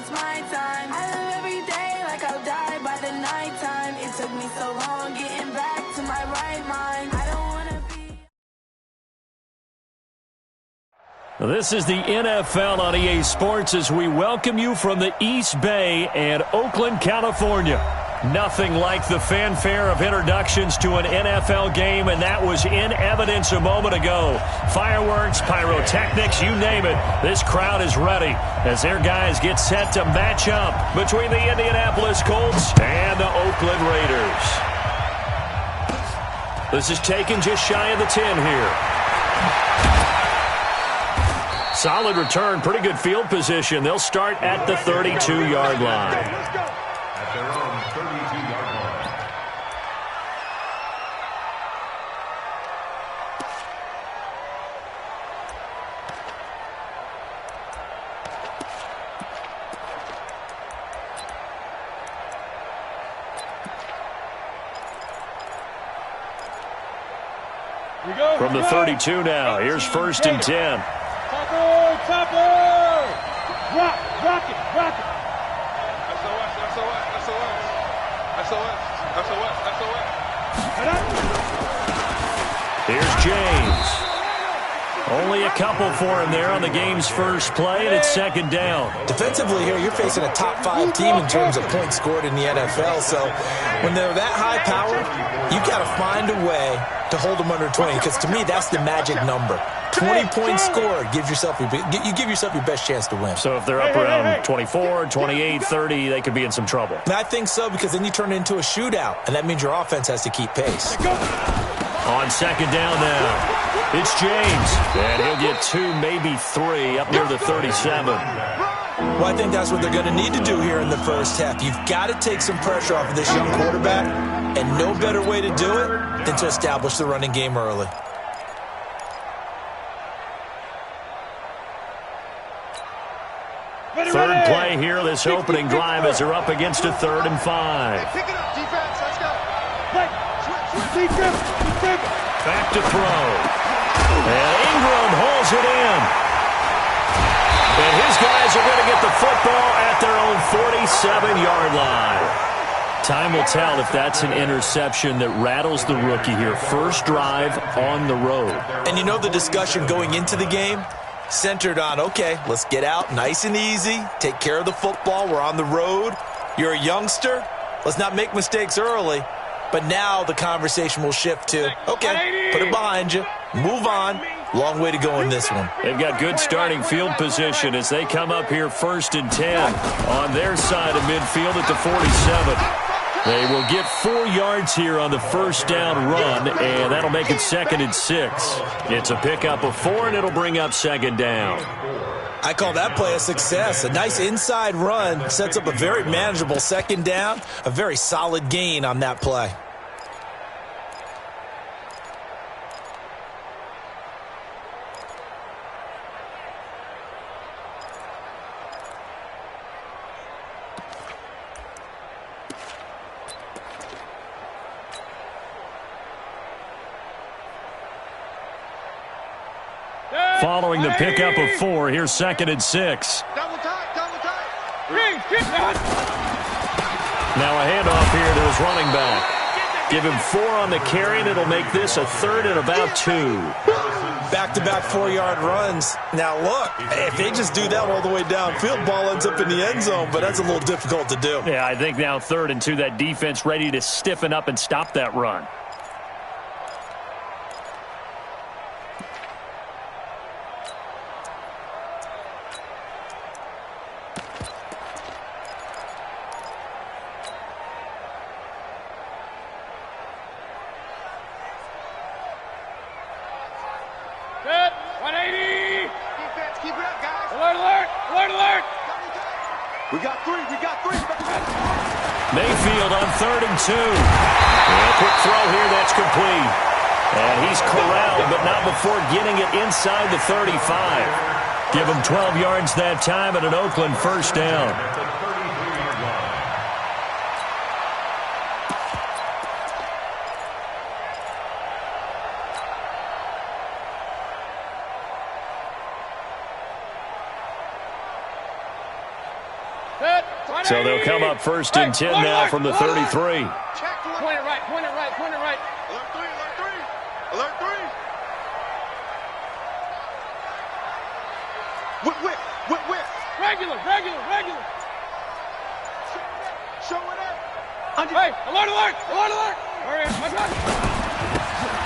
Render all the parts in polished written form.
it's my time. I live every day like I'll die by the nighttime. It took me so long getting back to my right mind. I don't want to be... This is the NFL on EA Sports as we welcome you from the East Bay and Oakland, California. Nothing like the fanfare of introductions to an NFL game, and that was in evidence a moment ago. Fireworks, pyrotechnics, you name it. This crowd is ready as their guys get set to match up between the Indianapolis Colts and the Oakland Raiders. This is taken just shy of the 10 here. Solid return, pretty good field position. They'll start at the 32-yard line. From the 32 now, here's 1st and 10. Topper! Rock it! SOS. Here's James. Only a couple for him there on the game's first play, and it's 2nd down. Defensively here, you're facing a top-5 team in terms of points scored in the NFL, so when they're that high power, you've got to find a way to hold them under 20, because to me, that's the magic number. 20 points scored, you give yourself your best chance to win. So if they're up around 24, 28, 30, they could be in some trouble. And I think so, because then you turn it into a shootout, and that means your offense has to keep pace. On 2nd down now, it's James, and he'll get 2, maybe 3, up near the 37. Well, I think that's what they're going to need to do here in the first half. You've got to take some pressure off of this young quarterback, and no better way to do it than to establish the running game early. Third play here, this opening drive as they're up against a 3rd and 5. Pick it up, defense. Let's go. Back to throw. And Ingram holds it in. And his guys are going to get the football at their own 47-yard line. Time will tell if that's an interception that rattles the rookie here. First drive on the road. And you know the discussion going into the game? Centered on, okay, let's get out nice and easy, take care of the football, we're on the road. You're a youngster, let's not make mistakes early. But now the conversation will shift to, okay, put it behind you, move on. Long way to go in this one. They've got good starting field position as they come up here 1st and 10 on their side of midfield at the 47. They will get 4 yards here on the first down run, and that'll make it 2nd and 6. It's a pickup of 4, and it'll bring up 2nd down. I call that play a success. A nice inside run sets up a very manageable 2nd down, a very solid gain on that play. Following the pickup of 4, here's 2nd and 6. Double tight. Now a handoff here to his running back. Give him 4 on the carry, and it'll make this a 3rd and about 2. Back-to-back 4-yard runs. Now, look, if they just do that all the way downfield, ball ends up in the end zone, but that's a little difficult to do. Yeah, I think now 3rd and 2, that defense ready to stiffen up and stop that run. Mayfield on 3rd and 2. And a quick throw here, that's complete. And he's corralled, but not before getting it inside the 35. Give him 12 yards that time and an Oakland first down. So they'll come up first and 10 now from the 33. Point it right, point it right, point it right. Alert three, alert three. Alert three. Whip. Regular. Show it up. Hey, alert. Hurry,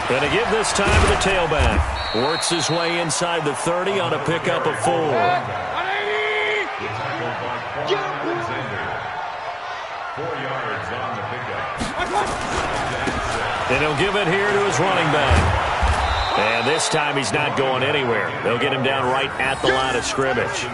Going to give this time to the tailback. Works his way inside the 30 on a pickup of 4. 180. 4 yards on the pickup. And he'll give it here to his running back. And this time he's not going anywhere. They'll get him down right at the line of scrimmage.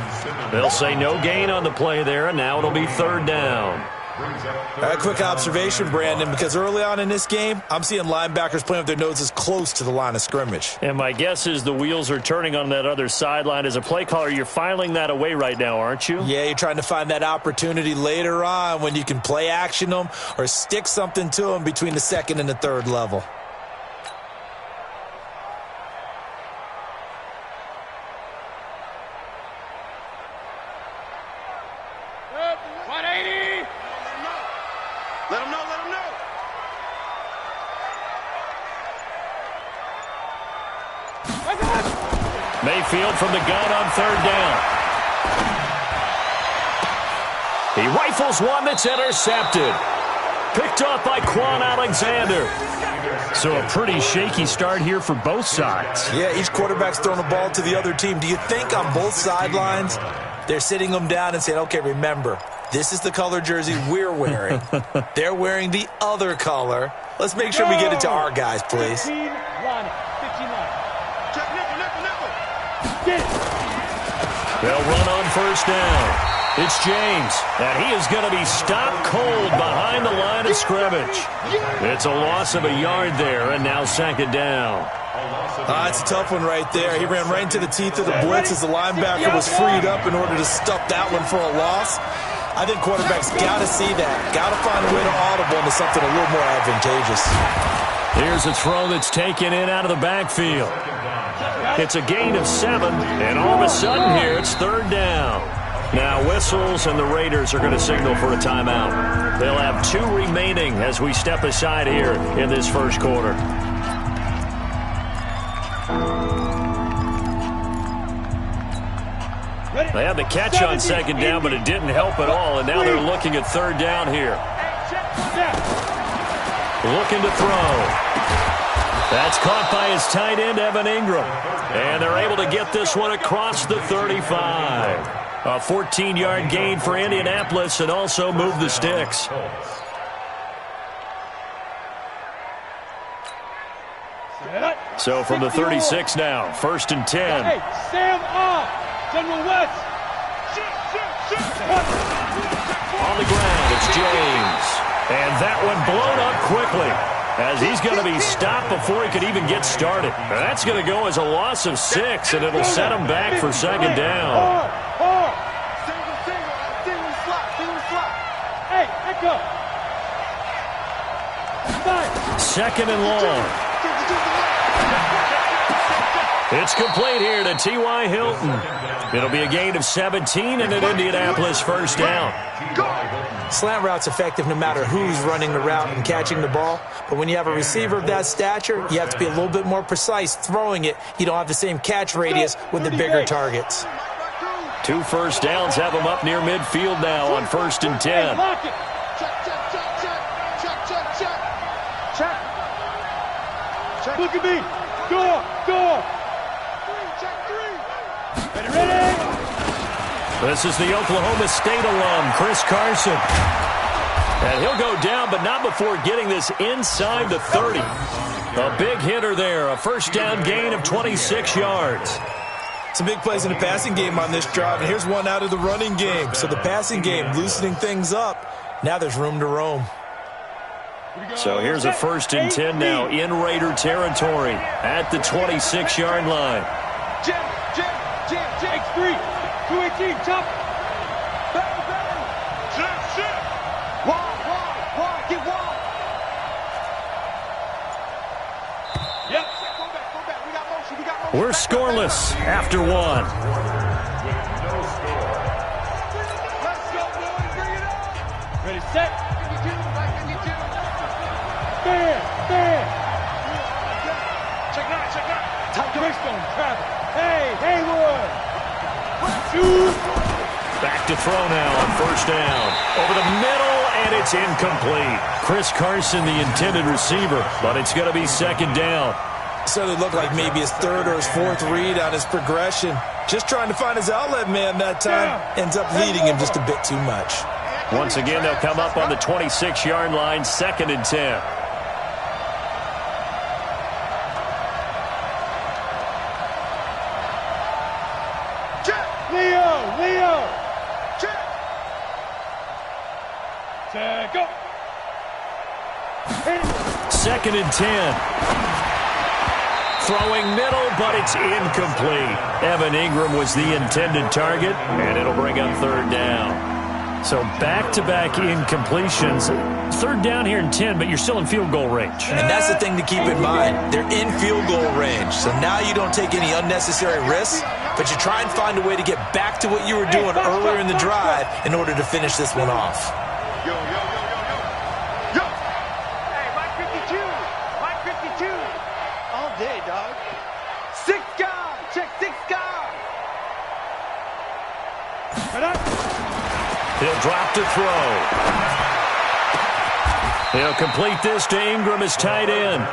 They'll say no gain on the play there, and now it'll be 3rd down. A quick observation, Brandon, because early on in this game, I'm seeing linebackers playing with their noses close to the line of scrimmage. And my guess is the wheels are turning on that other sideline. As a play caller, you're filing that away right now, aren't you? Yeah, you're trying to find that opportunity later on when you can play action them or stick something to them between the 2nd and the 3rd level. Let him know. Mayfield from the gun on 3rd down. He rifles one that's intercepted. Picked off by Quan Alexander. So a pretty shaky start here for both sides. Yeah, each quarterback's throwing the ball to the other team. Do you think on both sidelines they're sitting them down and saying, okay, remember, this is the color jersey we're wearing. They're wearing the other color. Let's make sure we get it to our guys, please. 15 line. Check nickel. Get it. They'll run on 1st down. It's James, and he is going to be stopped cold behind the line of scrimmage. It's a loss of a yard there, and now 2nd down. It's a tough one right there. He ran right into the teeth of the blitz as the linebacker was freed up in order to stuff that one for a loss. I think quarterbacks got to see that. Got to find a way to audible into something a little more advantageous. Here's a throw that's taken in out of the backfield. It's a gain of 7, and all of a sudden here it's 3rd down. Now whistles, and the Raiders are going to signal for a timeout. They'll have 2 remaining as we step aside here in this 1st quarter. They had the catch on 2nd down, but it didn't help at all, and now they're looking at 3rd down here. Looking to throw. That's caught by his tight end, Evan Ingram. And they're able to get this one across the 35. A 14-yard gain for Indianapolis and also move the sticks. So from the 36 now, 1st and 10. Hey, Sam off. General West. On the ground, it's James. And that one blown up quickly as he's going to be stopped before he could even get started. That's going to go as a loss of 6, and it'll set him back for 2nd down. Hey, echo. 2nd and long. It's complete here to T.Y. Hilton. It'll be a gain of 17 and an Indianapolis 1st down. Slant route's effective no matter who's running the route and catching the ball. But when you have a receiver of that stature, you have to be a little bit more precise throwing it. You don't have the same catch radius with the bigger targets. 2 first downs have them up near midfield now on 1st and 10. Check. Look at me. Go. Ready. This is the Oklahoma State alum, Chris Carson. And he'll go down, but not before getting this inside the 30. A big hitter there, a 1st down gain of 26 yards. Some big plays in the passing game on this drive, and here's one out of the running game. So the passing game loosening things up. Now there's room to roam. So here's a 1st and 10 now in Raider territory at the 26-yard line. Jam, X3, 218, top. Shit. Wide, get wide. Yep. Go back. We got motion. We're scoreless after 1. Let's go, set. 52, Mike 52. Stand. Check nine. Tight Greystone, travel. Hey, Haywood. Shoot. Back to throw now on first down. Over the middle, and it's incomplete. Chris Carson, the intended receiver, but it's going to be second down. So it looked like maybe his third or his fourth read on his progression. Just trying to find his outlet man that time. Ends up leading him just a bit too much. Once again, they'll come up on the 26-yard line, 2nd and 10. Leo. Check. Go. 2nd and 10. Throwing middle, but it's incomplete. Evan Ingram was the intended target, and it'll bring up 3rd down. So back-to-back incompletions. 3rd down here in 10, but you're still in field goal range. And that's the thing to keep in mind. They're in field goal range. So now you don't take any unnecessary risks, but you try and find a way to get back to what you were doing earlier in the drive in order to finish this one off. Yo. Hey, Mike 52. All day, dog. 6 guys. Check 6 guys. He'll drop to throw. He'll complete this to Ingram as tight end.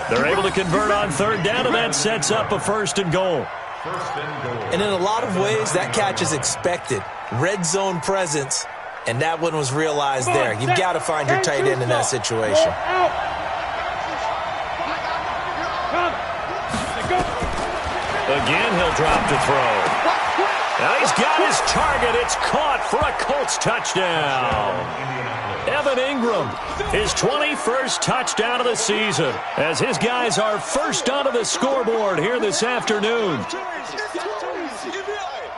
They're able to convert on 3rd down, and that sets up a 1st and goal. And in a lot of ways, that catch is expected. Red zone presence, and that one was realized there. You've got to find your tight end in that situation. Again, he'll drop to throw. Now he's got his target. It's caught for a Colts touchdown. Evan Ingram, his 21st touchdown of the season, as his guys are first onto the scoreboard here this afternoon.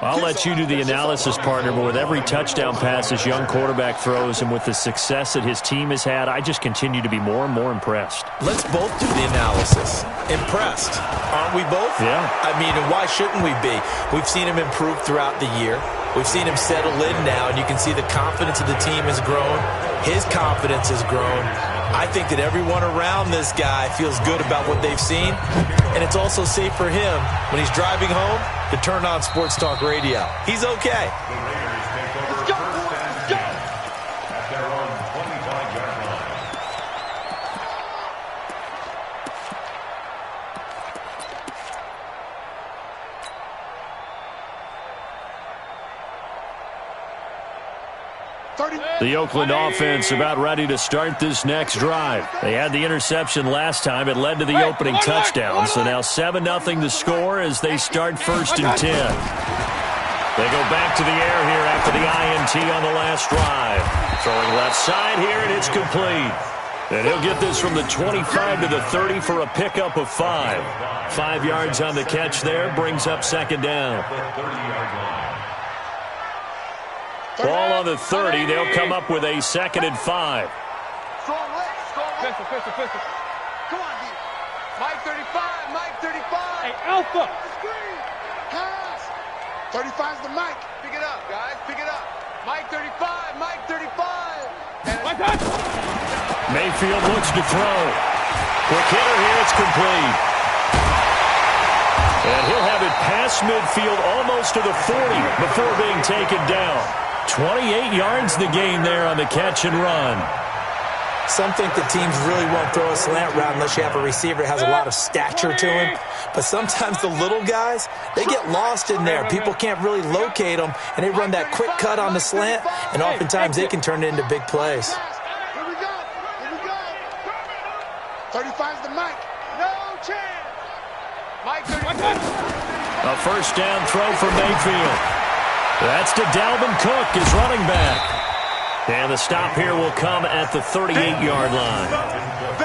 I'll let you do the analysis, partner, but with every touchdown pass this young quarterback throws and with the success that his team has had, I just continue to be more and more impressed. Let's both do the analysis. Impressed. Aren't we both? Yeah. I mean, and why shouldn't we be? We've seen him improve throughout the year. We've seen him settle in now, and you can see the confidence of the team has grown. His confidence has grown. I think that everyone around this guy feels good about what they've seen, and it's also safe for him when he's driving home to turn on Sports Talk Radio. He's okay. Let's go. At their own 25-yard line. The Oakland offense about ready to start this next drive. They had the interception last time. It led to the opening touchdown. So now 7-0 to score as they start 1st and 10. They go back to the air here after the INT on the last drive. Throwing left side here, and it's complete. And he'll get this from the 25 to the 30 for a pickup of 5. 5 yards on the catch there, brings up 2nd down. Ball on the 30. They'll come up with a 2nd and 5. Pistol. Come on, D. Mike 35. Hey, Alpha. Screen. Pass. 35's the Mike. Pick it up, guys. Pick it up. Mike 35. Mayfield looks to throw. Quick hitter here. It's complete. And he'll have it past midfield almost to the 40 before being taken down. 28 yards the gain there on the catch and run. Some think the teams really won't throw a slant route unless you have a receiver that has a lot of stature to him. But sometimes the little guys, they get lost in there. People can't really locate them, and they run that quick cut on the slant, and oftentimes they can turn it into big plays. Here we go. 35's the Mike. No chance. Mike 35. A 1st down throw for Mayfield. That's to Dalvin Cook, his running back. And the stop here will come at the 38-yard line.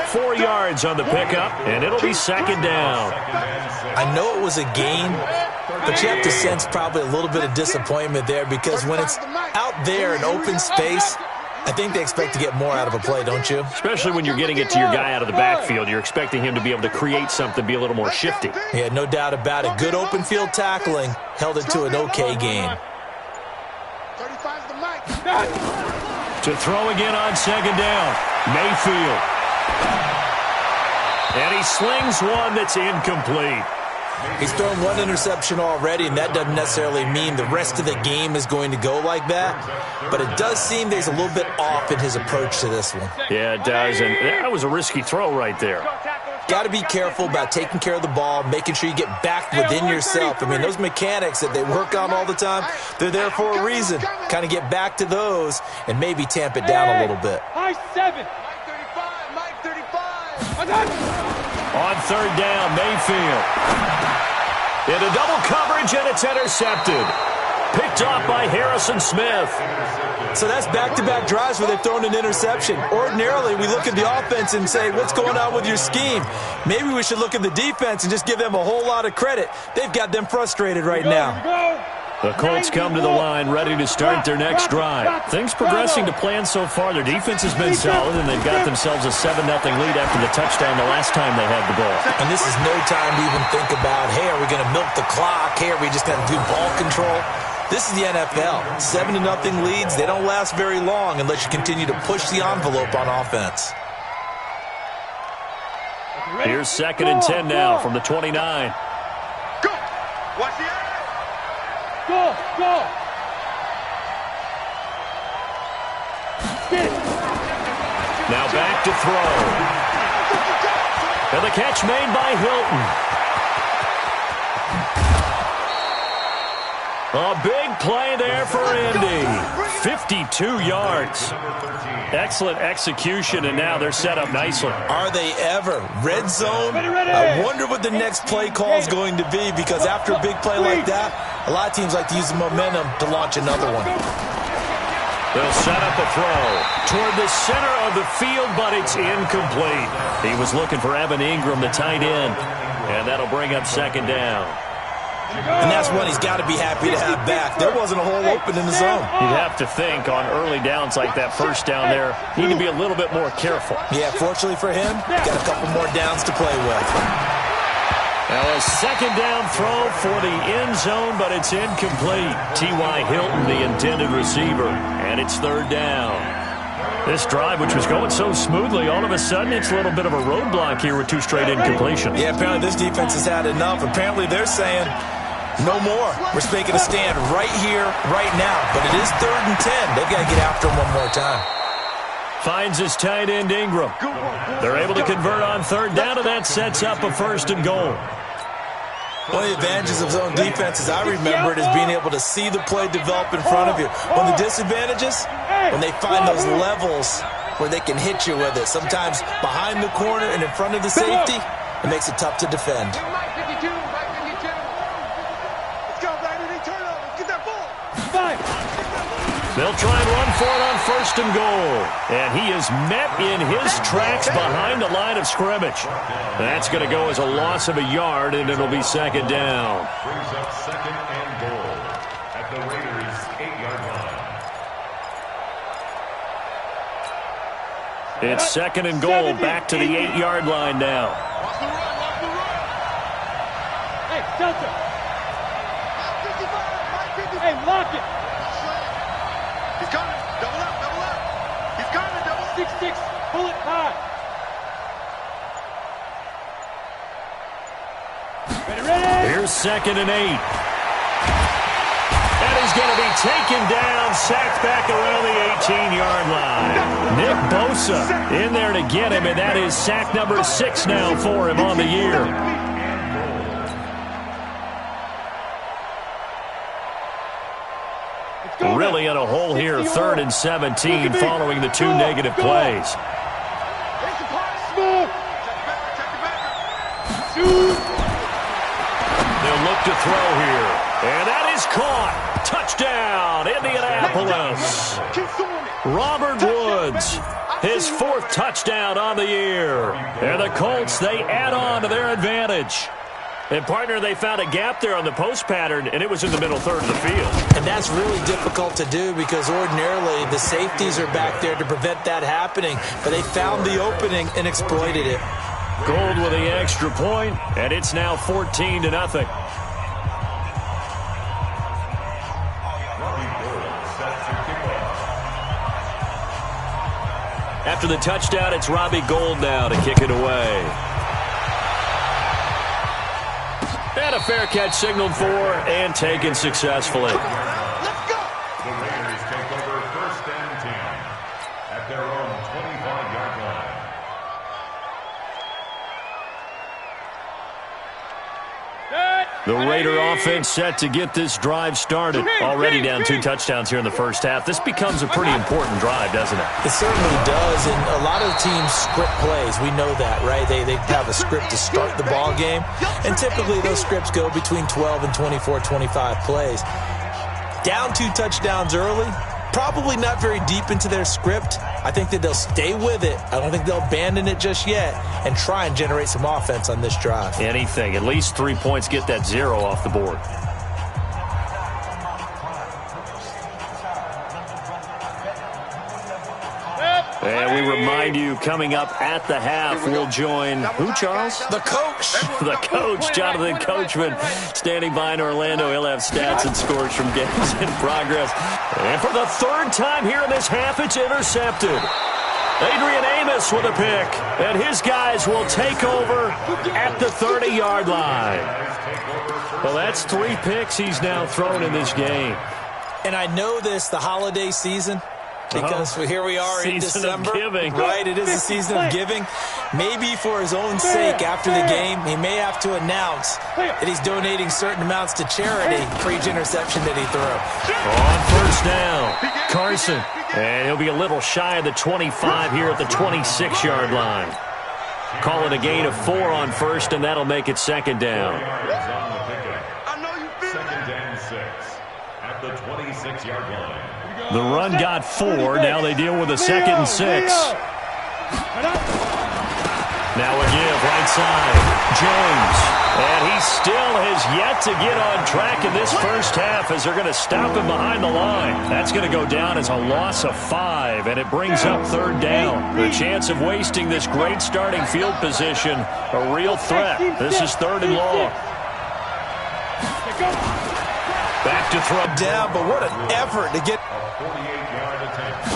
4 yards on the pickup, and it'll be 2nd down. I know it was a gain, but you have to sense probably a little bit of disappointment there because when it's out there in open space, I think they expect to get more out of a play, don't you? Especially when you're getting it to your guy out of the backfield. You're expecting him to be able to create something, be a little more shifty. Yeah, no doubt about it. Good open field tackling held it to an okay gain. 35's the Mike. To throw again on second down. Mayfield. And he slings one that's incomplete. He's thrown one interception already, and that doesn't necessarily mean the rest of the game is going to go like that. But it does seem that he's a little bit off in his approach to this one. Yeah, it does, and that was a risky throw right there. Got to be careful about taking care of the ball, making sure you get back within yourself. I mean, those mechanics that they work on all the time, they're there for a reason. Kind of get back to those and maybe tamp it down a little bit. High 7. Mike 35. On third down, Mayfield. Into double coverage, and it's intercepted. Picked off by Harrison Smith. So that's back-to-back drives where they've thrown an interception. Ordinarily, we look at the offense and say, what's going on with your scheme? Maybe we should look at the defense and just give them a whole lot of credit. They've got them frustrated right now. The Colts come to the line ready to start their next drive. Things progressing to plan so far. Their defense has been solid, and they've got themselves a 7-0 lead after the touchdown the last time they had the ball. And this is no time to even think about, hey, are we going to milk the clock? Hey, are we just going to do ball control? This is the NFL. 7-0 leads, they don't last very long unless you continue to push the envelope on offense. Here's 2nd and 10 now from the 29. Go. Watch the eye. Go. Now back to throw. And the catch made by Hilton. A big play there for Indy. 52 yards. Excellent execution, and now they're set up nicely. Are they ever? Red zone? I wonder what the next play call is going to be, because after a big play like that, a lot of teams like to use the momentum to launch another one. They'll set up a throw toward the center of the field, but it's incomplete. He was looking for Evan Ingram, the tight end, and that'll bring up 2nd down. And that's one he's got to be happy to have back. There wasn't a hole open in the zone. You'd have to think on early downs like that first down there, need to be a little bit more careful. Yeah, fortunately for him, got a couple more downs to play with. Now a 2nd down throw for the end zone, but it's incomplete. T.Y. Hilton, the intended receiver, and it's 3rd down. This drive, which was going so smoothly, all of a sudden it's a little bit of a roadblock here with 2 straight incompletions. Yeah, apparently this defense has had enough. Apparently they're saying, no more. We're making a stand right here, right now. But it is 3rd and 10. They've got to get after him one more time. Finds his tight end, Ingram. They're able to convert on 3rd down, and that sets up a 1st and goal. One of the advantages of zone defense, as I remember it, is being able to see the play develop in front of you. One of the disadvantages, when they find those levels where they can hit you with it. Sometimes behind the corner and in front of the safety, it makes it tough to defend. Mike 52. Let's go, baby. Turnover. Get that ball. 5. They'll try and run for it on 1st and goal. And he is met in his tracks behind the line of scrimmage. That's going to go as a loss of a yard, and it'll be 2nd down. Brings up 2nd and goal at the Raiders' 8-yard line. It's 2nd and goal, back to the 8-yard line now. Watch the run. Hey, Delta. Hey, lock it. He's coming. Double up. He's coming. 6-6. Pull it high. Ready. Here's 2nd and 8. And he's going to be taken down, sacked back around the 18-yard line. Nick Bosa in there to get him, and that is sack number 6 now for him on the year. Really in a hole here, 3rd and 17 following the 2 negative plays. They'll look to throw here, and that is caught. Touchdown, Indianapolis. Robert Woods, his 4th touchdown on the year. And the Colts, they add on to their advantage. And, partner, they found a gap there on the post pattern, and it was in the middle 3rd of the field. And that's really difficult to do because ordinarily the safeties are back there to prevent that happening. But they found the opening and exploited it. Gold with the extra point, and it's now 14-0. After the touchdown, it's Robbie Gould now to kick it away. And a fair catch signaled for and taken successfully. Let's go. The Raiders take over 1st and 10 at their own 25-yard line. The Raider offense set to get this drive started. Already down 2 touchdowns here in the first half. This becomes a pretty important drive, doesn't it? It certainly does, and a lot of teams script plays. We know that, right? They have a script to start the ball game, and typically those scripts go between 12 and 24, 25 plays. Down 2 touchdowns early, probably not very deep into their script. I think that they'll stay with it. I don't think they'll abandon it just yet and try and generate some offense on this drive. Anything. At least 3 points, get that 0 off the board. And we remind you, coming up at the half, we'll join who, Charles? The coach. The coach, Jonathan Coachman, standing by in Orlando. He'll have stats and scores from games in progress. And for the 3rd time here in this half, it's intercepted. Adrian Amos with a pick. And his guys will take over at the 30-yard line. Well, that's 3 picks he's now thrown in this game. And I know this, the holiday season, because here we are in December. Of giving. Right, it is a season of giving. Maybe for his own sake after the game, he may have to announce that he's donating certain amounts to charity for each interception that he threw. On 1st down, Carson. And he'll be a little shy of the 25 here at the 26-yard line. Call it a gain of 4 on 1st, and that'll make it 2nd down. I know you feel 2nd and 6 at the 26-yard line. The run got 4. Now they deal with a 2nd and 6. Now a give right side. James. And he still has yet to get on track in this first half as they're going to stop him behind the line. That's going to go down as a loss of 5, and it brings up 3rd down. The chance of wasting this great starting field position, a real threat. This is 3rd and long. Back to throw. Down, but what an effort to get. 48-yard attempt.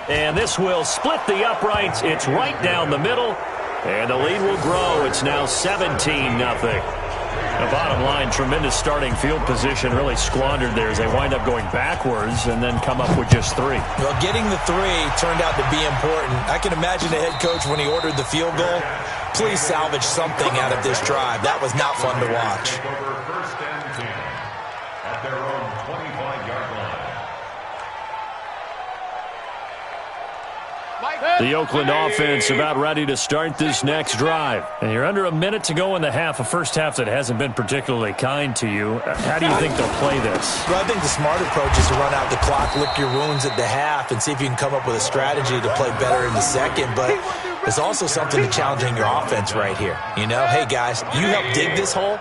And this will split the uprights. It's right down the middle. And the lead will grow. It's now 17-0. The bottom line, tremendous starting field position, really squandered there as they wind up going backwards and then come up with just 3. Well, getting the 3 turned out to be important. I can imagine the head coach when he ordered the field goal. Please salvage something out of this drive. That was not fun to watch. Take over 1st and 10 at their own 25-yard line. The Oakland offense about ready to start this next drive. And you're under a minute to go in the half, a first half that hasn't been particularly kind to you. How do you think they'll play this? Well, I think the smart approach is to run out the clock, lick your wounds at the half, and see if you can come up with a strategy to play better in the second. But there's also something to challenging your offense right here. You know, hey, guys, you help dig this hole.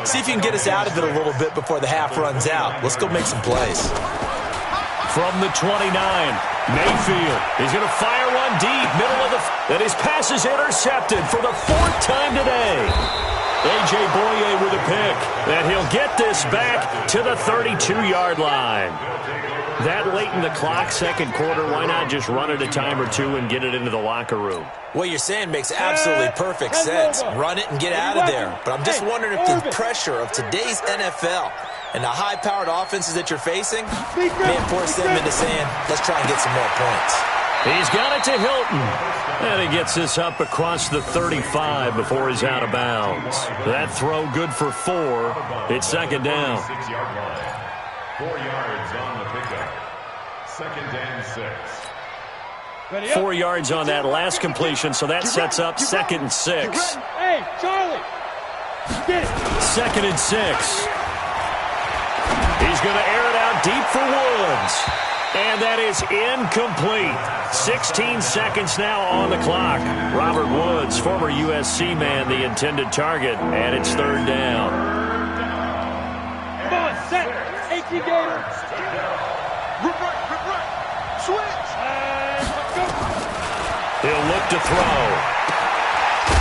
See if you can get us out of it a little bit before the half runs out. Let's go make some plays. From the 29, Mayfield. He's going to fire one deep, middle of the... And his pass is intercepted for the 4th time today. A.J. Boye with a pick. And he'll get this back to the 32-yard line. That late in the clock, 2nd quarter, why not just run it a time or 2 and get it into the locker room? What you're saying makes absolutely perfect sense. Run it and get out of there. But I'm just wondering if the pressure of today's NFL and the high-powered offenses that you're facing may force them into saying, let's try and get some more points. He's got it to Hilton. And he gets this up across the 35 before he's out of bounds. That throw good for 4. It's 2nd down. 4 yards on the pickup. 2nd and 6. 4 yards on that last completion, so that sets up 2nd and 6. Hey, Charlie! Get it! 2nd and 6. He's going to air it out deep for Woods. And that is incomplete. 16 seconds now on the clock. Robert Woods, former USC man, the intended target, and it's 3rd down. Come on, set! 18 gator! Rip right! Switch! He'll look to throw.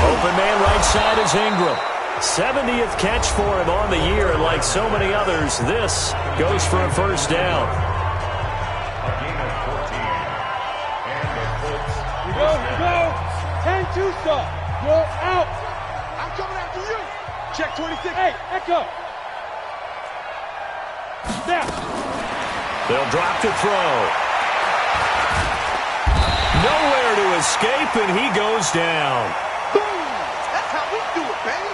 Open man right side is Ingram. 70th catch for him on the year, and like so many others, this goes for a 1st down. A gain of 14. Go. 10-2 stop. You're out. I'm coming after you. Check 26. Hey, Echo. Snap. They'll drop to throw. Nowhere to escape, and he goes down. Boom. That's how we do it, baby.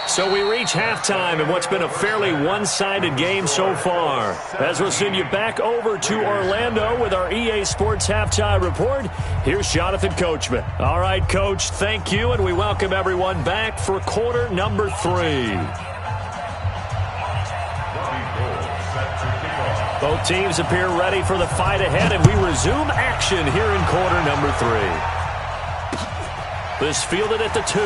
So we reach halftime in what's been a fairly one-sided game so far. As we'll send you back over to Orlando with our EA Sports Halftime Report, here's Jonathan Coachman. All right, Coach, thank you, and we welcome everyone back for quarter number 3. Both teams appear ready for the fight ahead, and we resume action here in quarter number 3. This fielded at the 2.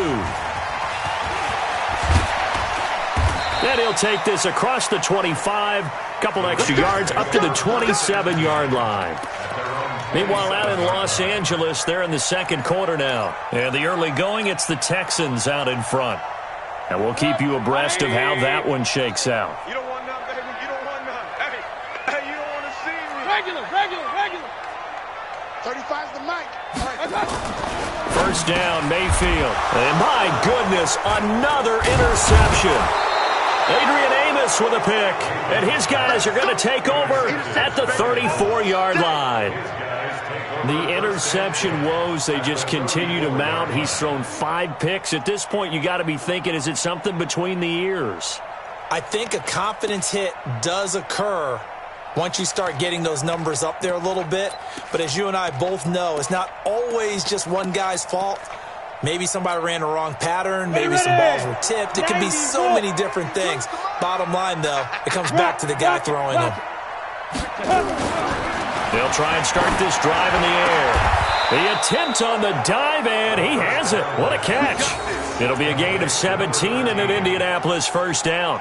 And he'll take this across the 25, couple extra yards up to the 27-yard line. Meanwhile, out in Los Angeles, they're in the second quarter now. And the early going, it's the Texans out in front. And we'll keep you abreast of how that one shakes out. You don't want none, baby. You don't want none. Hey, you don't want to see me. Regular. 35's the mic. All right. First down, Mayfield. And my goodness, another interception. Adrian Amos with a pick, and his guys are going to take over at the 34-yard line. The interception woes, they just continue to mount. He's thrown 5 picks. At this point, you got to be thinking, is it something between the ears? I think a confidence hit does occur once you start getting those numbers up there a little bit. But as you and I both know, it's not always just one guy's fault. Maybe somebody ran the wrong pattern. Maybe some balls were tipped. It can be so many different things. Bottom line, though, it comes back to the guy throwing them. They'll try and start this drive in the air. The attempt on the dive, and he has it. What a catch. It'll be a gain of 17 and an Indianapolis first down.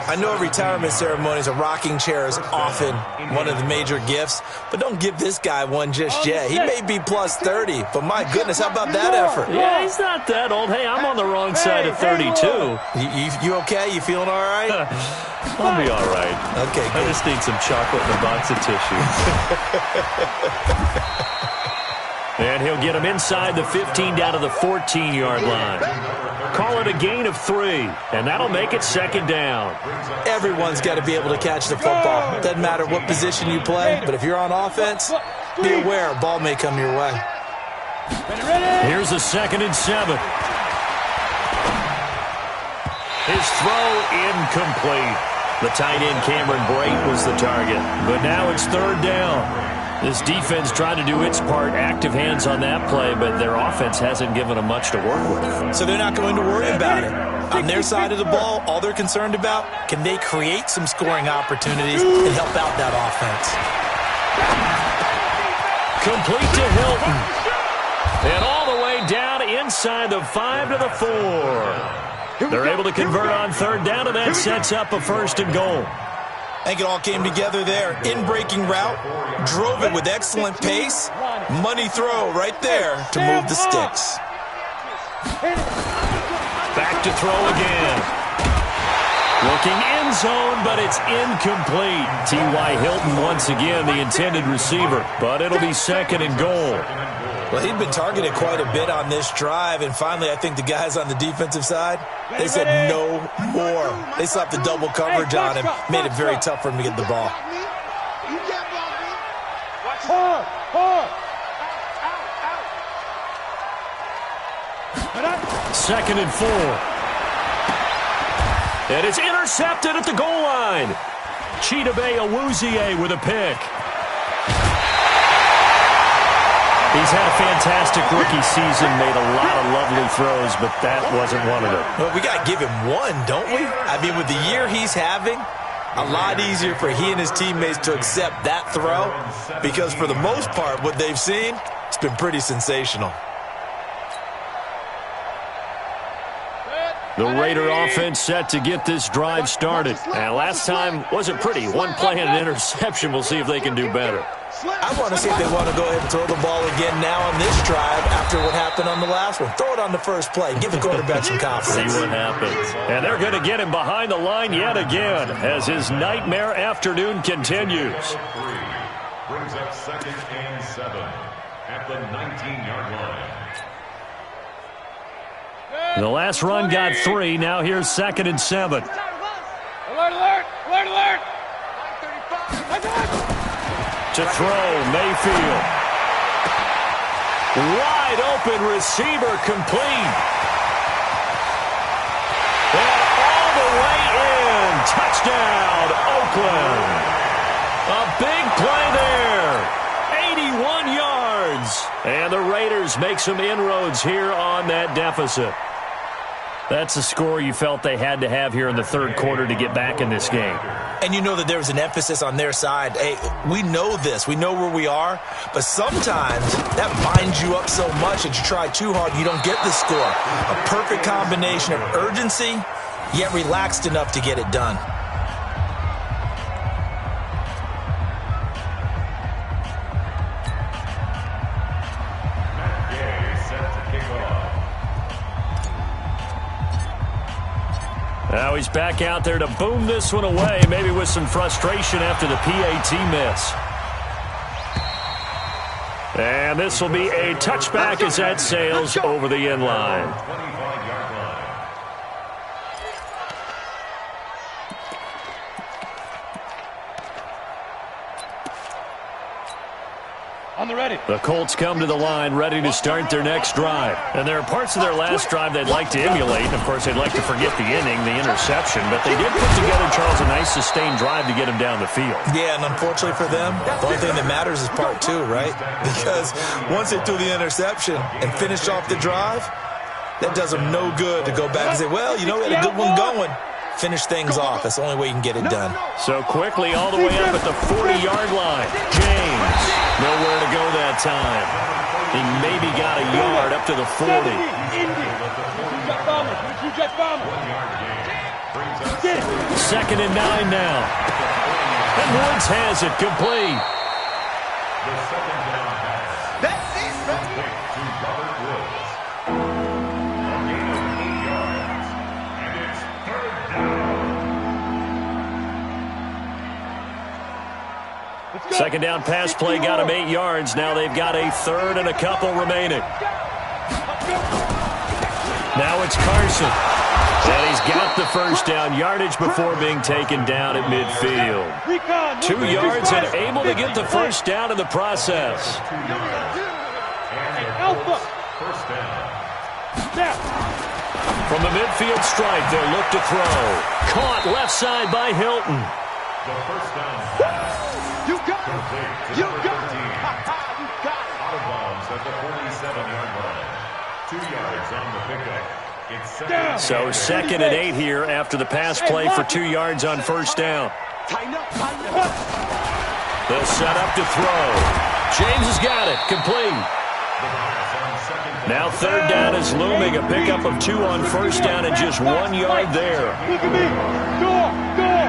I know retirement ceremonies, a rocking chair is often one of the major gifts, but don't give this guy one just yet. He may be plus 30, but my goodness, how about that effort? Yeah, he's not that old. Hey, I'm on the wrong side of 32. You okay? You feeling all right? I'll be all right. Okay, good. I just need some chocolate and a box of tissue. And he'll get him inside the 15 down to the 14-yard line. Call it a gain of 3, and that'll make it second down. Everyone's got to be able to catch the football. Doesn't matter what position you play, but if you're on offense, be aware a ball may come your way. Here's a 2nd and 7. His throw incomplete. The tight end Cameron Brate was the target, but now it's 3rd down. This defense tried to do its part, active hands on that play, but their offense hasn't given them much to work with. So they're not going to worry about it. On their side of the ball, all they're concerned about, can they create some scoring opportunities and help out that offense? Complete to Hilton. And all the way down inside the 5 to the 4. They're able to convert on 3rd down, and that sets up a 1st and goal. I think it all came together there. In-breaking route, drove it with excellent pace. Money throw right there to move the sticks. Back to throw again. Looking end zone, but it's incomplete. T.Y. Hilton once again the intended receiver, but it'll be 2nd and goal. Well, he'd been targeted quite a bit on this drive, and finally I think the guys on the defensive side, they said no more. They slapped the double coverage on him, made it very tough for him to get the ball. Hard. 2nd and 4. And it's intercepted at the goal line. Chidobe Awuzie with a pick. He's had a fantastic rookie season, made a lot of lovely throws, but that wasn't one of them. Well, we got to give him one, don't we? I mean, with the year he's having, a lot easier for he and his teammates to accept that throw because for the most part, what they've seen, it's been pretty sensational. The Raider offense set to get this drive started. And last time wasn't pretty. One play and an interception. We'll see if they can do better. I want to see if they want to go ahead and throw the ball again now on this drive after what happened on the last one. Throw it on the first play. Give the quarterback some confidence. See what happens. And they're going to get him behind the line yet again as his nightmare afternoon continues. Brings up 2nd and 7. at the 19-yard line. The last run got 3. Now here's 2nd and 7. Alert, alert, alert, alert. To throw, Mayfield. Wide open receiver, complete. And all the way in. Touchdown, Oakland. A big play there. 81 yards. And the Raiders make some inroads here on that deficit. That's a score you felt they had to have here in the third quarter to get back in this game. And you know that there was an emphasis on their side. Hey, we know this. We know where we are. But sometimes that binds you up so much that you try too hard and you don't get the score. A perfect combination of urgency, yet relaxed enough to get it done. Now he's back out there to boom this one away, maybe with some frustration after the PAT miss. And this will be a touchback as that sails over the end line. 25-yard line. On the ready. The Colts come to the line ready to start their next drive. And there are parts of their last drive they'd like to emulate. And, of course, they'd like to forget the inning, the interception. But they did put together, Charles, a nice sustained drive to get him down the field. Yeah, and unfortunately for them, the only thing that matters is part 2, right? Because once they threw the interception and finished off the drive, that does them no good to go back and say, well, you know, we had a good one going. Finish things off. That's the only way you can get it done. So quickly all the way up at the 40-yard line. James, nowhere to go that time. He maybe got a yard up to the 40. Second and 9 now. And Woods has it complete. The second down pass. That's it, baby. To Robert Woods. A gain of 8 yards. And it's third down. Second down pass play got him 8 yards. Now they've got a third and a couple remaining. Now it's Carson. And he's got the first down yardage before being taken down at midfield. 2 yards and able to get the first down in the process. First down. From the midfield stripe, they'll look to throw. Caught left side by Hilton. The first down pass. You got it. You got it. You got it. Out of bounds at the 47-yard line. 2 yards on the pickup. It's second. So second and 8 here after the pass play for 2 yards on first down. Tighten up, tighten up. They'll set up to throw. James has got it. Complete. Now third down is looming. A pickup of 2 on first down and just 1 yard there. Look at me. Door, door.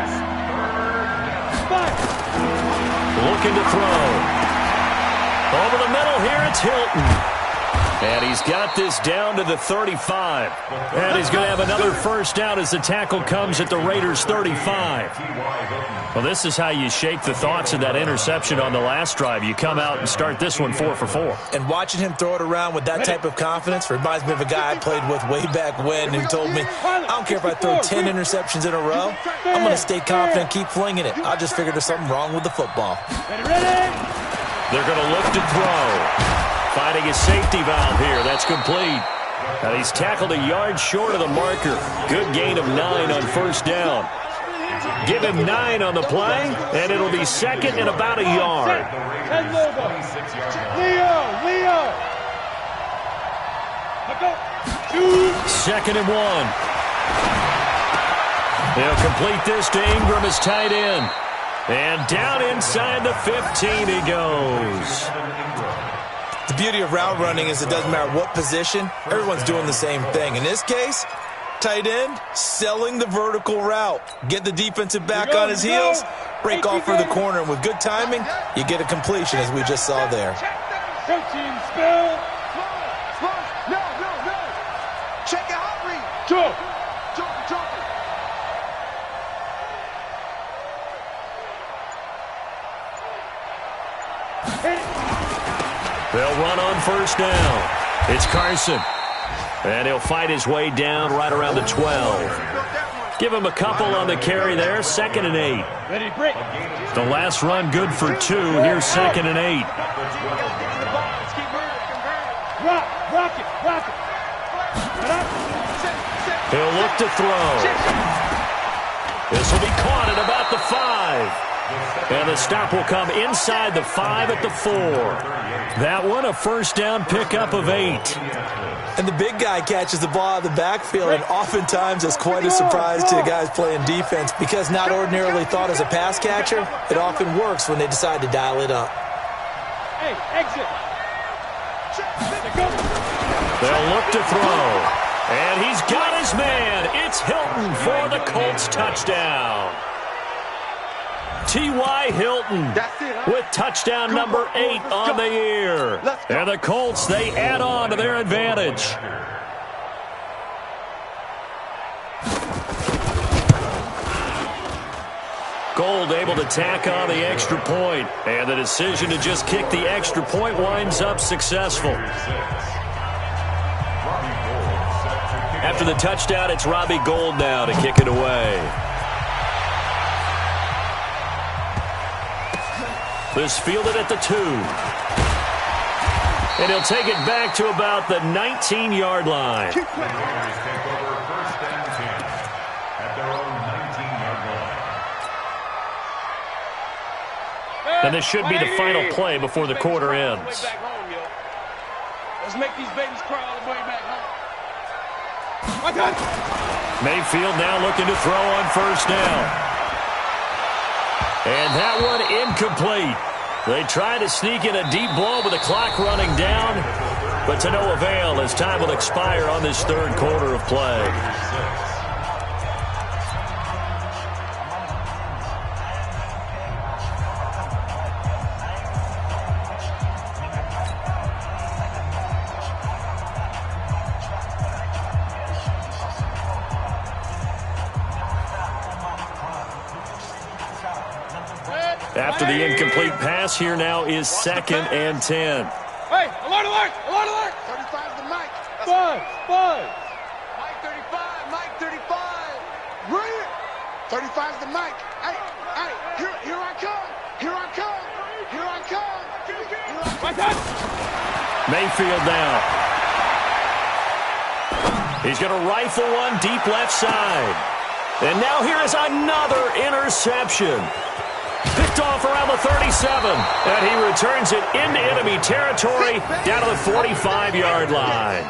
Looking to throw. Over the middle here, it's Hilton. And he's got this down to the 35. And he's going to have another first down as the tackle comes at the Raiders' 35. Well, this is how you shake the thoughts of that interception on the last drive. You come out and start this one 4 for 4. And watching him throw it around with that type of confidence reminds me of a guy I played with way back when who told me, I don't care if I throw 10 interceptions in a row. I'm going to stay confident and keep flinging it. I just figured there's something wrong with the football. They're going to look to throw. Finding his safety valve here. That's complete. And he's tackled a yard short of the marker. Good gain of 9 on first down. Give him 9 on the play, and it'll be second and about a yard. Leo. Second and 1. They'll complete this to Ingram as tight end. And down inside the 15 he goes. The beauty of route running is it doesn't matter what position, everyone's doing the same thing. In this case, tight end, selling the vertical route. Get the defensive back on his heels, break off for the corner, and with good timing, you get a completion as we just saw there. Coaching spill. No. Check your hot read. Jump. They'll run on first down. It's Carson. And he'll fight his way down right around the 12. Give him a couple on the carry there. 2nd and 8. Ready to break. The last run good for 2. Here's 2nd and 8. Rock it. He'll look to throw. This will be caught at about the 5. And the stop will come inside the 5 at the 4. That one a first down pickup of 8. And the big guy catches the ball out of the backfield, and oftentimes it's quite a surprise to the guys playing defense because not ordinarily thought as a pass catcher, it often works when they decide to dial it up. Hey, exit. They'll look to throw. And he's got his man. It's Hilton for the Colts touchdown. T.Y. Hilton with touchdown number 8 on the year. And the Colts, they add on to their advantage. Gold able to tack on the extra point. And the decision to just kick the extra point winds up successful. After the touchdown, it's Robbie Gould now to kick it away. This fielded at the 2. And he'll take it back to about the 19-yard line. And this should be the final play before the quarter ends. Let's make these babies cry all the way back home. Mayfield now looking to throw on first down. And that one incomplete. They try to sneak in a deep blow with the clock running down, but to no avail as time will expire on this third quarter of play. After the incomplete pass, here now is 2nd and 10. Hey, alert, alert, alert, alert. 35's the mic. Five. Mike 35, Mike 35. Bring it. 35's the mic. Hey, here I come. Here I come. Here I come. Mayfield now. He's going to rifle one deep left side. And now here is another interception. Picked off around the 37, and he returns it into enemy territory down to the 45-yard line.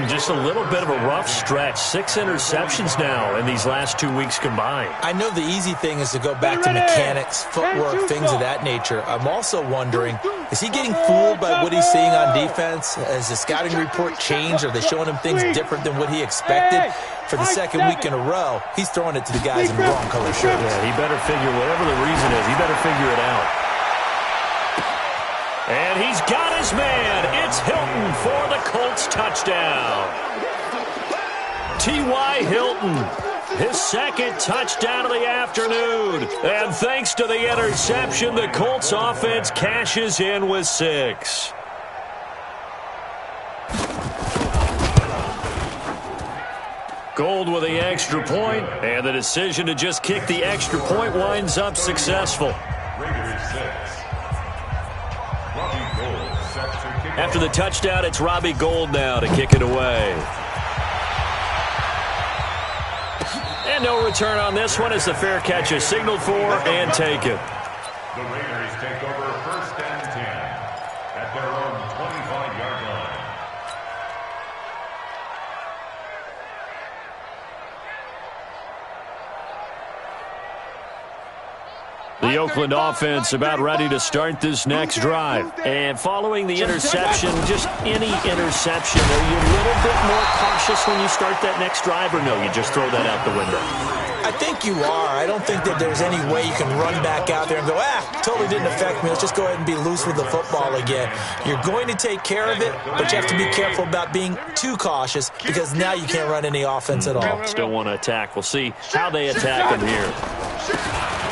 Just a little bit of a rough stretch. 6 interceptions now in these last 2 weeks combined. I know the easy thing is to go back to mechanics, footwork, things of that nature. I'm also wondering, is he getting fooled by what he's seeing on defense? Has the scouting report changed? Are they showing him things different than what he expected? For the second week in a row, he's throwing it to the guys in the wrong color shirts. Yeah, he better figure, whatever the reason is, he better figure it out. And he's got his man. It's Hilton for the Colts touchdown. T.Y. Hilton, his 2nd touchdown of the afternoon. And thanks to the interception, the Colts offense cashes in with 6. Gold with the extra point, and the decision to just kick the extra point winds up successful. After the touchdown, it's Robbie Gould now to kick it away. And no return on this one as the fair catch is signaled for and taken. The Raiders take over 1st and 10 at their own 25-yard line. The Oakland offense about ready to start this next drive. And following the interception, just any interception, are you a little bit more cautious when you start that next drive, or no, you just throw that out the window? I think you are. I don't think that there's any way you can run back out there and go, totally didn't affect me. Let's just go ahead and be loose with the football again. You're going to take care of it, but you have to be careful about being too cautious because now you can't run any offense at all. Still want to attack. We'll see how they attack him here.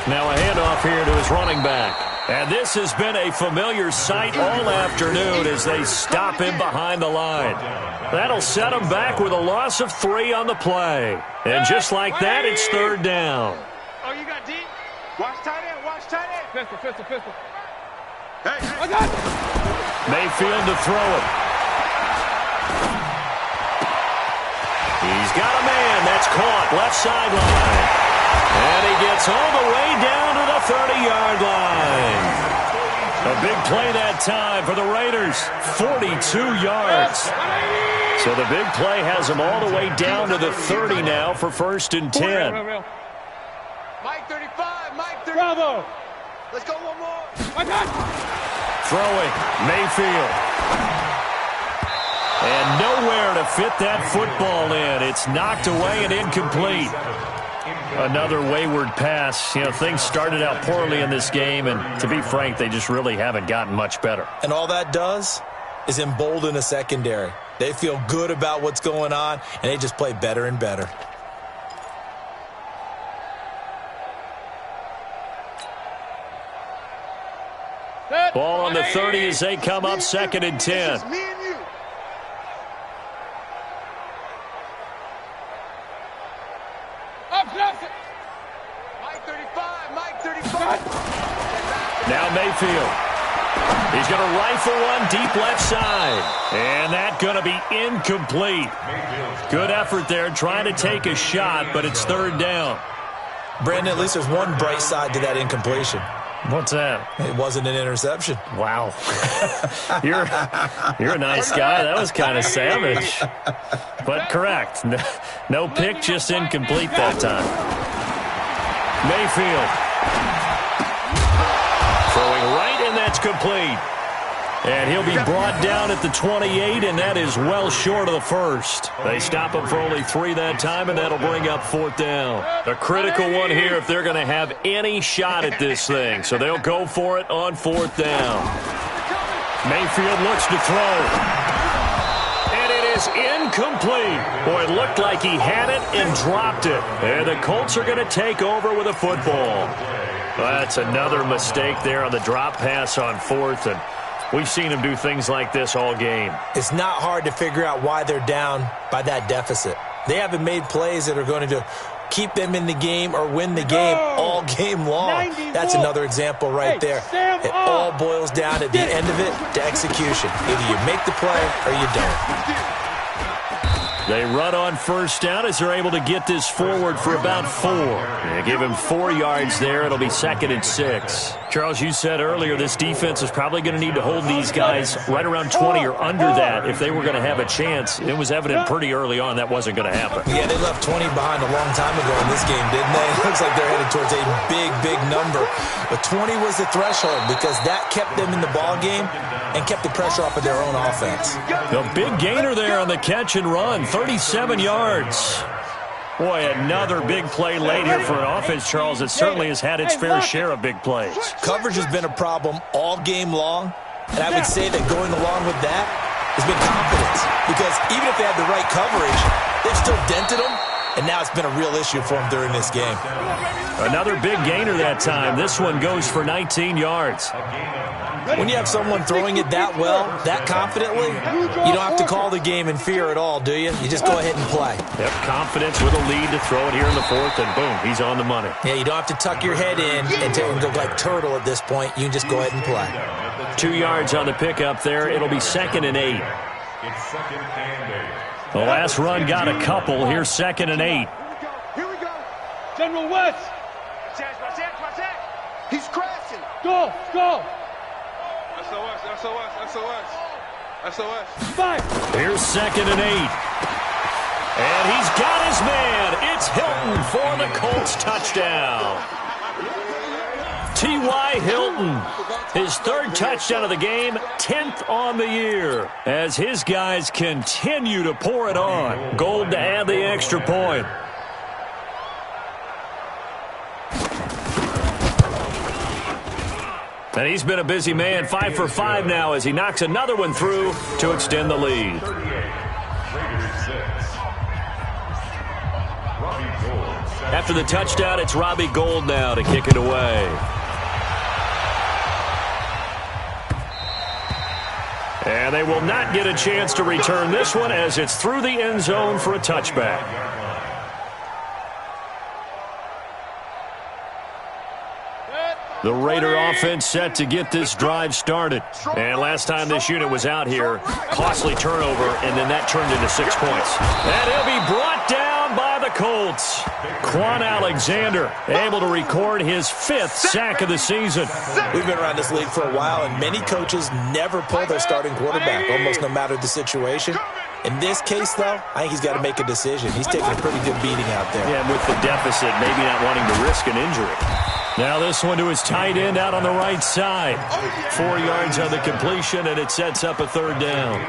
Now a handoff here to his running back. And this has been a familiar sight all afternoon as they stop him behind the line. That'll set him back with a loss of 3 on the play. And just like that, it's 3rd down. Oh, you got deep? Watch tight end, watch tight end. Pistol. Hey, I got it. Mayfield to throw it. He's got a man. That's caught. Left sideline. And he gets all the way down to the 30-yard line. A big play that time for the Raiders. 42 yards. So the big play has them all the way down to the 30 now for 1st and 10. Mike 35, Mike 35. Bravo. Let's go one more. I got it. Throwing, Mayfield. And nowhere to fit that football in. It's knocked away and incomplete. Another wayward pass. You know, things started out poorly in this game, and to be frank, they just really haven't gotten much better. And all that does is embolden a secondary. They feel good about what's going on, and they just play better and better. Ball on the 30 as they come up 2nd and 10. Me and you. Mike 35, Mike 35. Now Mayfield. He's going to rifle one deep left side. And that's going to be incomplete. Good effort there trying to take a shot, but it's 3rd down. Brandon, at least there's one bright side to that incompletion. What's that? It wasn't an interception. Wow. You're a nice guy. That was kind of savage. But correct. No pick, just incomplete that time. Mayfield. Throwing right, and that's complete. And he'll be brought down at the 28, and that is well short of the 1st. They stop him for only 3 that time, and that'll bring up 4th down. A critical one here if they're going to have any shot at this thing. So they'll go for it on 4th down. Mayfield looks to throw. And it is incomplete. Boy, it looked like he had it and dropped it. And the Colts are going to take over with a football. Well, that's another mistake there on the drop pass on 4th, and we've seen him do things like this all game. It's not hard to figure out why they're down by that deficit. They haven't made plays that are going to keep them in the game or win the game all game long. That's another example right there. It all boils down at the end of it to execution. Either you make the play or you don't. They run on 1st down as they're able to get this forward for about 4. They give him 4 yards there. It'll be 2nd and 6. Charles, you said earlier this defense is probably going to need to hold these guys right around 20 or under that if they were going to have a chance. It was evident pretty early on that wasn't going to happen. Yeah, they left 20 behind a long time ago in this game, didn't they? It looks like they're headed towards a big, big number. But 20 was the threshold because that kept them in the ball game and kept the pressure off of their own offense. The big gainer there on the catch and run, 37 yards. Boy, another big play late here for an offense, Charles, that certainly has had its fair share of big plays. Coverage has been a problem all game long, and I would say that going along with that has been confidence. Because even if they had the right coverage, they've still dented them, and now it's been a real issue for them during this game. Another big gainer that time. This one goes for 19 yards. When you have someone throwing it that well, that confidently, you don't have to call the game in fear at all, do you? You just go ahead and play. Yep, confidence with a lead to throw it here in the 4th, and boom, he's on the money. Yeah, you don't have to tuck your head in and go like turtle at this point. You can just go ahead and play. 2 yards on the pickup there. It'll be 2nd and 8. The last run got a couple. Here's 2nd and 8. Here we go. General West. He's crashing. Go. SOS. 5. Here's 2nd and 8. And he's got his man. It's Hilton for the Colts touchdown. T.Y. Hilton, his 3rd touchdown of the game, 10th on the year, as his guys continue to pour it on. Gold to add the extra point. And he's been a busy man, 5 for 5 now as he knocks another one through to extend the lead. After the touchdown, it's Robbie Gould now to kick it away. And they will not get a chance to return this one as it's through the end zone for a touchback. The Raider offense set to get this drive started. And last time this unit was out here, costly turnover, and then that turned into 6 points. And he'll be brought down by the Colts. Quan Alexander able to record his 5th sack of the season. We've been around this league for a while, and many coaches never pull their starting quarterback, almost no matter the situation. In this case, though, I think he's got to make a decision. He's taking a pretty good beating out there. Yeah, and with the deficit, maybe not wanting to risk an injury. Now this one to his tight end out on the right side. 4 yards on the completion, and it sets up a 3rd down.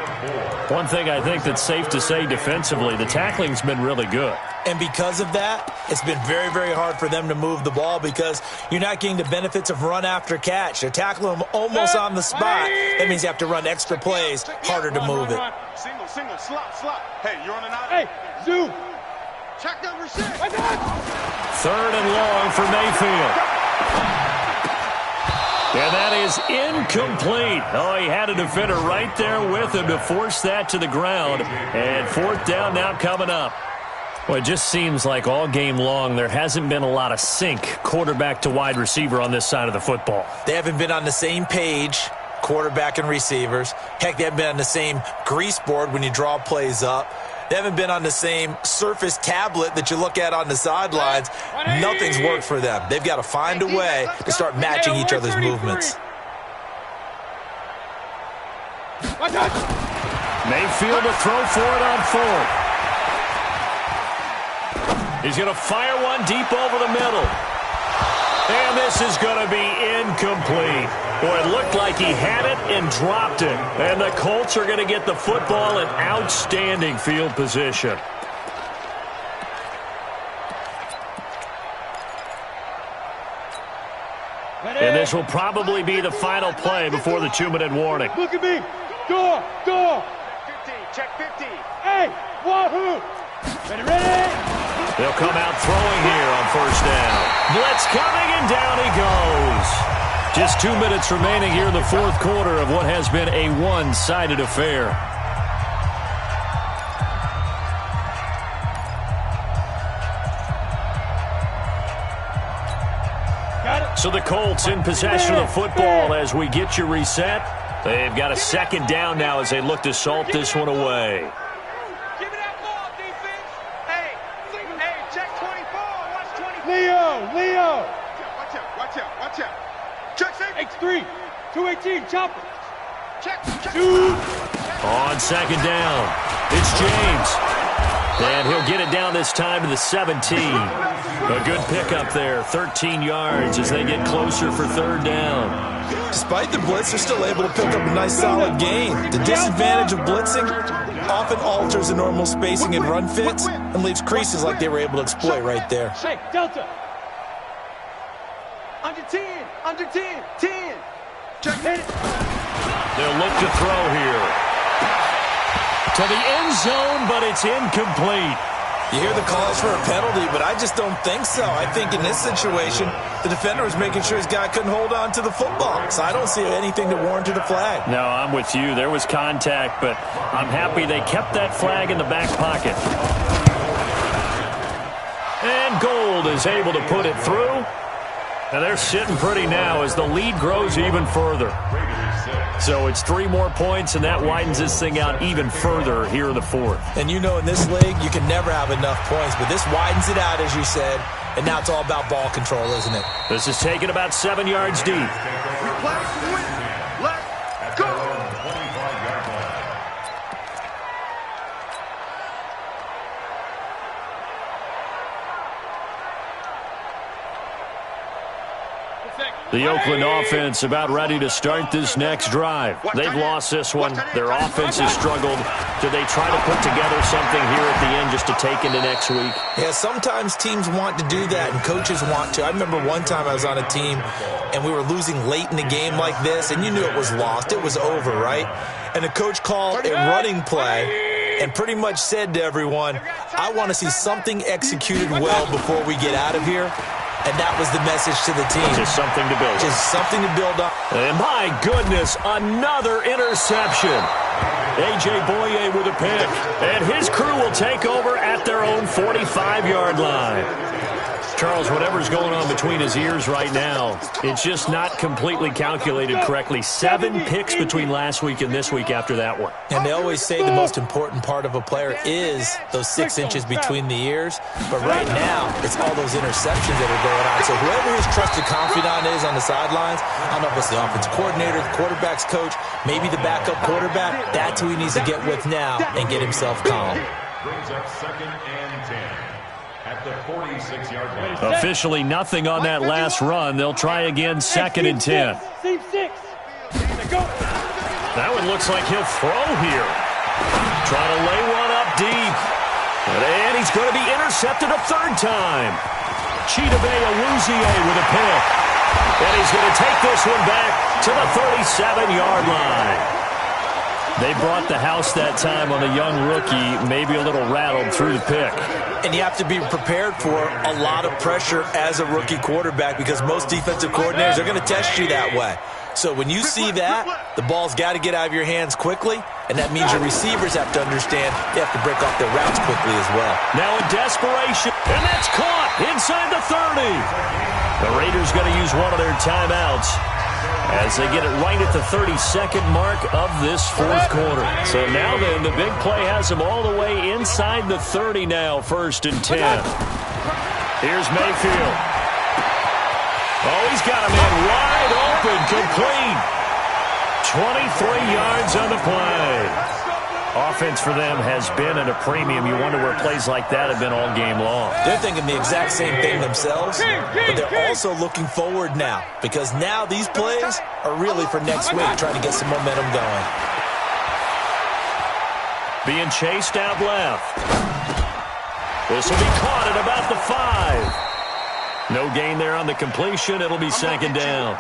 One thing I think that's safe to say defensively, the tackling's been really good. And because of that, it's been very, very hard for them to move the ball because you're not getting the benefits of run after catch. They're tackling them almost on the spot. That means you have to run extra plays, harder to move it. Single, slot. Hey, you're on an out. Hey, zoom. Check number 6. 3rd and long for Mayfield. And that is incomplete. Oh, he had a defender right there with him to force that to the ground. And 4th down now coming up. Well, it just seems like all game long there hasn't been a lot of sync quarterback to wide receiver on this side of the football. They haven't been on the same page, quarterback and receivers. Heck, they haven't been on the same grease board when you draw plays up. They haven't been on the same Surface tablet that you look at on the sidelines. Nothing's worked for them. They've got to find a way to start matching each other's movements. Mayfield to throw for it on 4th. He's going to fire one deep over the middle. And this is going to be incomplete. Boy, it looked like he had it and dropped it. And the Colts are going to get the football in outstanding field position. And this will probably be the final play before the 2-minute warning. Look at me. Door. Check 15. Hey, wahoo. Ready. They'll come out throwing here on 1st down. Blitz coming, and down he goes. Just 2 minutes remaining here in the 4th quarter of what has been a one-sided affair. So the Colts in possession of the football as we get you reset. They've got a 2nd down now as they look to salt this one away. Give me that ball, defense. Hey, check 24. Watch 24. Leo. Watch out. Check safety. X3. 218. Chopper. Check. Shoot. On 2nd down, it's James. And he'll get it down this time to the 17. A good pickup there, 13 yards as they get closer for 3rd down. Despite the blitz, they're still able to pick up a nice solid gain. The disadvantage of blitzing often alters the normal spacing and run fits and leaves creases like they were able to exploit right there. Shake, Delta. Under 10. 10. Check. Hit it. They'll look to throw here. To the end zone, but it's incomplete. You hear the calls for a penalty, but I just don't think so. I think in this situation, the defender was making sure his guy couldn't hold on to the football. So I don't see anything to warrant a flag. No, I'm with you. There was contact, but I'm happy they kept that flag in the back pocket. And Gold is able to put it through. And they're sitting pretty now as the lead grows even further. So it's 3 more points, and that widens this thing out even further here in the 4th. And you know in this league, you can never have enough points, but this widens it out, as you said, and now it's all about ball control, isn't it? This is taken about 7 yards deep. Let's go. The Oakland offense about ready to start this next drive. They've lost this one. Their offense has struggled. Do they try to put together something here at the end just to take into next week? Yeah, sometimes teams want to do that and coaches want to. I remember one time I was on a team and we were losing late in the game like this, and you knew it was lost. It was over, right? And the coach called a running play and pretty much said to everyone, I want to see something executed well before we get out of here. and that was the message to the team. Just something to build on. Just something to build on. And my goodness, another interception. A.J. Boye with a pick. And his crew will take over at their own 45-yard line. Charles, whatever's going on between his ears right now, it's just not completely calculated correctly. 7 picks between last week and this week after that one. And they always say the most important part of a player is those 6 inches between the ears. But right now, it's all those interceptions that are going on. So whoever his trusted confidant is on the sidelines, I don't know if it's the offensive coordinator, the quarterback's coach, maybe the backup quarterback, that's who he needs to get with now and get himself calm. Brings up 2nd and 10. At the 46-yard line. Officially nothing on that last run. They'll try again, 2nd and 10. That one looks like he'll throw here. Trying to lay one up deep. And he's going to be intercepted a 3rd time. Chidobe Awuzie with a pick. And he's going to take this one back to the 37-yard line. They brought the house that time on the young rookie, maybe a little rattled through the pick. And you have to be prepared for a lot of pressure as a rookie quarterback because most defensive coordinators are going to test you that way. So when you see that, the ball's got to get out of your hands quickly, and that means your receivers have to understand they have to break off their routes quickly as well. Now in desperation, and that's caught inside the 30. The Raiders going to use one of their timeouts as they get it right at the 32nd mark of this 4th quarter. So now then, the big play has them all the way inside the 30 now, 1st and 10. Here's Mayfield. Oh, he's got a man wide open, complete. 23 yards on the play. Offense for them has been at a premium. You wonder where plays like that have been all game long. They're thinking the exact same thing themselves, but they're also looking forward now because now these plays are really for next week, trying to get some momentum going. Being chased out left. This will be caught at about the 5. No gain there on the completion. It'll be 2nd down.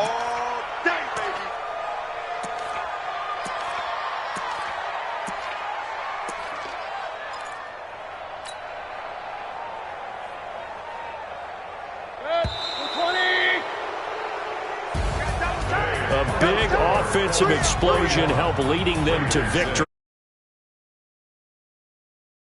A big offensive explosion helped leading them to victory.